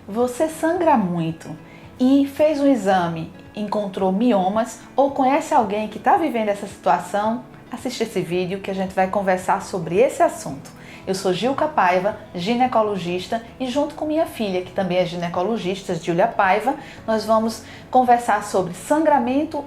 Você sangra muito e fez um exame, encontrou miomas ou conhece alguém que está vivendo essa situação? Assiste esse vídeo que a gente vai conversar sobre esse assunto. Eu sou Gilca Paiva, ginecologista, e junto com minha filha, que também é ginecologista, Júlia Paiva, nós vamos conversar sobre sangramento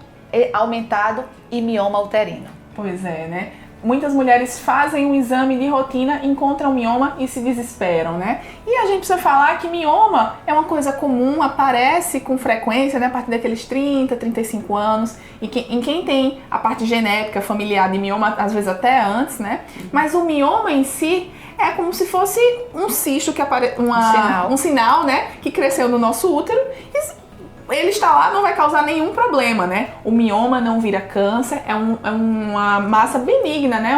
aumentado e mioma uterino. Pois é, né? Muitas mulheres fazem um exame de rotina, encontram mioma e se desesperam, né? E a gente precisa falar que mioma é uma coisa comum, aparece com frequência, né? A partir daqueles 30, 35 anos. E em quem tem a parte genética familiar de mioma, às vezes até antes, né? Mas o mioma em si é como se fosse um cisto, um sinal, né? Que cresceu no nosso útero e ele está lá, não vai causar nenhum problema, né? O mioma não vira câncer, é uma massa benigna, né?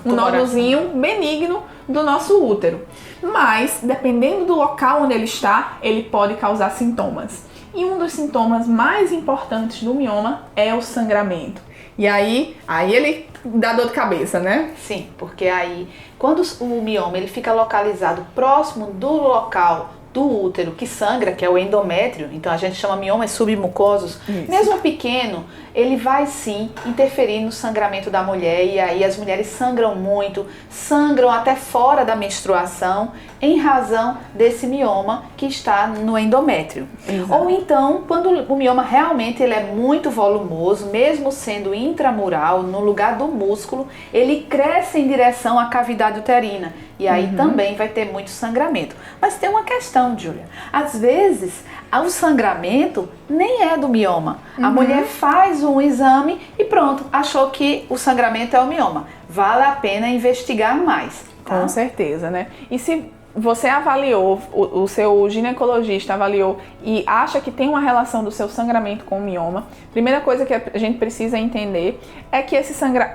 Um nódulozinho benigno do nosso útero. Mas, dependendo do local onde ele está, ele pode causar sintomas. E um dos sintomas mais importantes do mioma é o sangramento. E aí ele dá dor de cabeça, né? Sim, porque aí, quando o mioma ele fica localizado próximo do local do útero que sangra, que é o endométrio, então a gente chama miomas submucosos. Isso. Mesmo pequeno, ele vai sim interferir no sangramento da mulher, e aí as mulheres sangram muito, sangram até fora da menstruação, em razão desse mioma que está no endométrio. Exato. Ou então, quando o mioma realmente ele é muito volumoso, mesmo sendo intramural, no lugar do músculo, ele cresce em direção à cavidade uterina. E aí também vai ter muito sangramento. Mas tem uma questão, Júlia. Às vezes, o sangramento nem é do mioma. A mulher faz um exame e pronto, achou que o sangramento é o mioma. Vale a pena investigar mais. Tá? Com certeza, né? E se você avaliou, o seu ginecologista avaliou e acha que tem uma relação do seu sangramento com o mioma, primeira coisa que a gente precisa entender é que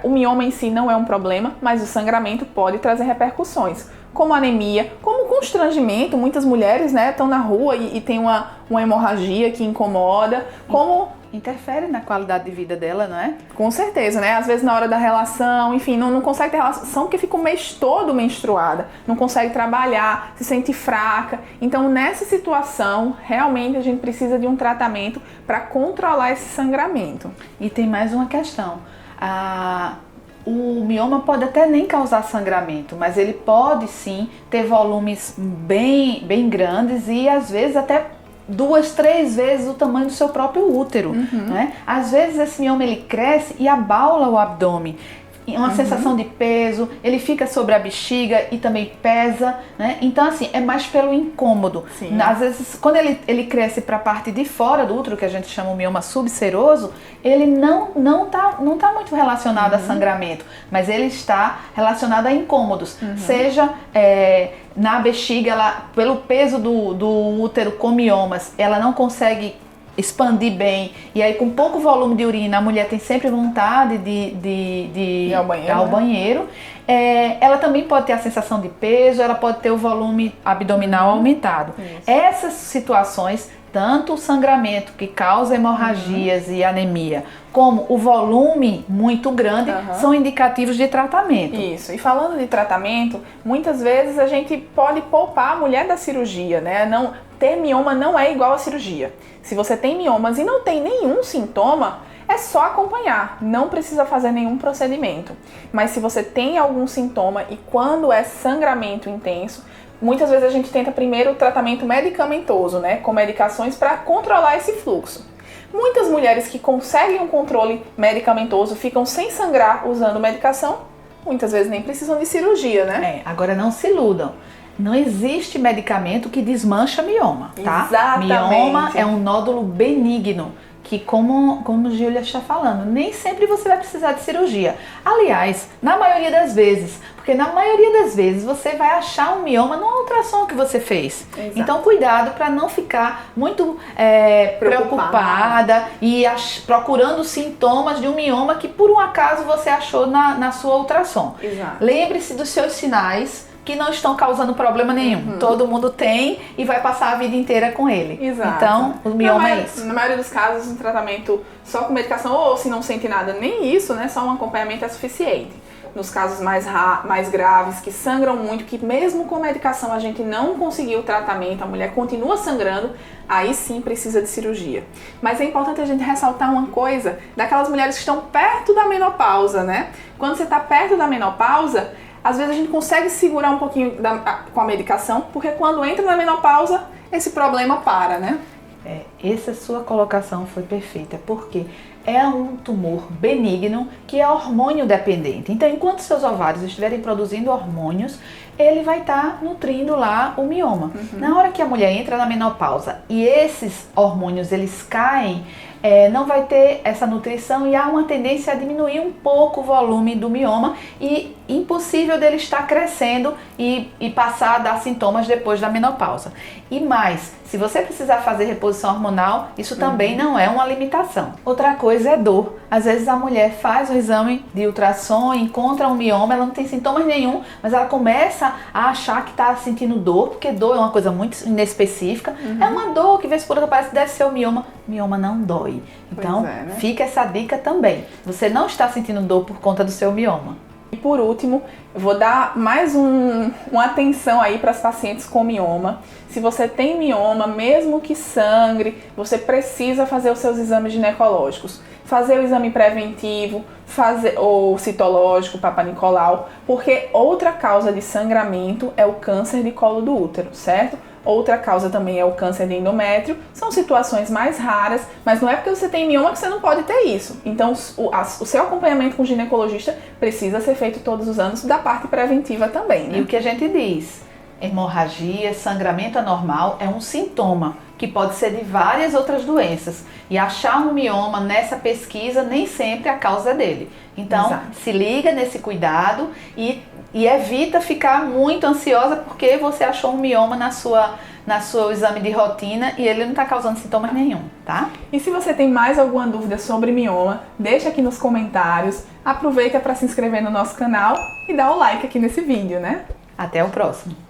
o mioma em si não é um problema, mas o sangramento pode trazer repercussões, como anemia, como constrangimento. Muitas mulheres, né, estão na rua e tem uma hemorragia que incomoda, como interfere na qualidade de vida dela, não é? Com certeza, né? Às vezes na hora da relação, enfim, não consegue ter relação porque fica o mês todo menstruada, não consegue trabalhar, se sente fraca. Então, nessa situação, realmente a gente precisa de um tratamento para controlar esse sangramento. E tem mais uma questão. O mioma pode até nem causar sangramento, mas ele pode sim ter volumes bem grandes e às vezes até 2, 3 vezes o tamanho do seu próprio útero, né? Às vezes esse mioma ele cresce e abaula o abdômen. Uma sensação de peso, ele fica sobre a bexiga e também pesa, né? Então assim, é mais pelo incômodo. Sim. Às vezes, quando ele cresce para a parte de fora do útero, que a gente chama o mioma subseroso, ele não tá muito relacionado a sangramento, mas ele está relacionado a incômodos, seja na bexiga, pelo peso do útero com miomas, ela não consegue expandir bem, e aí com pouco volume de urina a mulher tem sempre vontade de ir ao banheiro. Ela também pode ter a sensação de peso, ela pode ter o volume abdominal aumentado. Isso. Essas situações, tanto o sangramento que causa hemorragias e anemia, como o volume muito grande, são indicativos de tratamento. Isso. E falando de tratamento, muitas vezes a gente pode poupar a mulher da cirurgia, né? Ter mioma não é igual à cirurgia. Se você tem miomas e não tem nenhum sintoma, é só acompanhar, não precisa fazer nenhum procedimento. Mas se você tem algum sintoma e quando é sangramento intenso, muitas vezes a gente tenta primeiro o tratamento medicamentoso, né, com medicações para controlar esse fluxo. Muitas mulheres que conseguem um controle medicamentoso ficam sem sangrar usando medicação, muitas vezes nem precisam de cirurgia, né? Agora não se iludam. Não existe medicamento que desmancha mioma, tá? Exatamente. Mioma é um nódulo benigno, que como a Júlia está falando, nem sempre você vai precisar de cirurgia. Aliás, na maioria das vezes, porque na maioria das vezes você vai achar um mioma no ultrassom que você fez. Exato. Então cuidado para não ficar muito preocupada e procurando sintomas de um mioma que por um acaso você achou na sua ultrassom. Exato. Lembre-se dos seus sinais que não estão causando problema nenhum. Todo mundo tem e vai passar a vida inteira com ele. Exato. Então, o mioma é isso. Na maioria dos casos, um tratamento só com medicação, ou se não sente nada, nem isso, né? Só um acompanhamento é suficiente. nos casos mais graves, que sangram muito, que mesmo com medicação a gente não conseguiu o tratamento, a mulher continua sangrando, aí sim precisa de cirurgia. Mas é importante a gente ressaltar uma coisa, daquelas mulheres que estão perto da menopausa, né? Quando você está perto da menopausa, às vezes a gente consegue segurar um pouquinho com a medicação, porque quando entra na menopausa, esse problema para, né? Essa sua colocação foi perfeita, porque é um tumor benigno que é hormônio dependente. Então, enquanto seus ovários estiverem produzindo hormônios, ele vai estar nutrindo lá o mioma. Na hora que a mulher entra na menopausa e esses hormônios eles caem, não vai ter essa nutrição e há uma tendência a diminuir um pouco o volume do mioma e impossível dele estar crescendo e passar a dar sintomas depois da menopausa. E mais, se você precisar fazer reposição hormonal, isso também não é uma limitação. Outra coisa é dor. Às vezes a mulher faz o exame de ultrassom, encontra um mioma, ela não tem sintomas nenhum, mas ela começa a achar que está sentindo dor, porque dor é uma coisa muito inespecífica. É uma dor que vez por outra parece que deve ser o mioma. Mioma não dói. Então, fica essa dica também. Você não está sentindo dor por conta do seu mioma. E por último, eu vou dar mais uma atenção aí para as pacientes com mioma. Se você tem mioma, mesmo que sangre, você precisa fazer os seus exames ginecológicos. Fazer o exame preventivo, ou citológico, Papa Nicolau, porque outra causa de sangramento é o câncer de colo do útero, certo? Outra causa também é o câncer de endométrio. São situações mais raras, mas não é porque você tem mioma que você não pode ter isso. Então, o seu acompanhamento com o ginecologista precisa ser feito todos os anos da parte preventiva também, né? E o que a gente diz? Hemorragia, sangramento anormal é um sintoma que pode ser de várias outras doenças. E achar um mioma nessa pesquisa nem sempre a causa dele. Então, se liga nesse cuidado e evita ficar muito ansiosa porque você achou um mioma na seu exame de rotina e ele não está causando sintomas nenhum, tá? E se você tem mais alguma dúvida sobre mioma, deixa aqui nos comentários. Aproveita para se inscrever no nosso canal e dá o like aqui nesse vídeo, né? Até o próximo!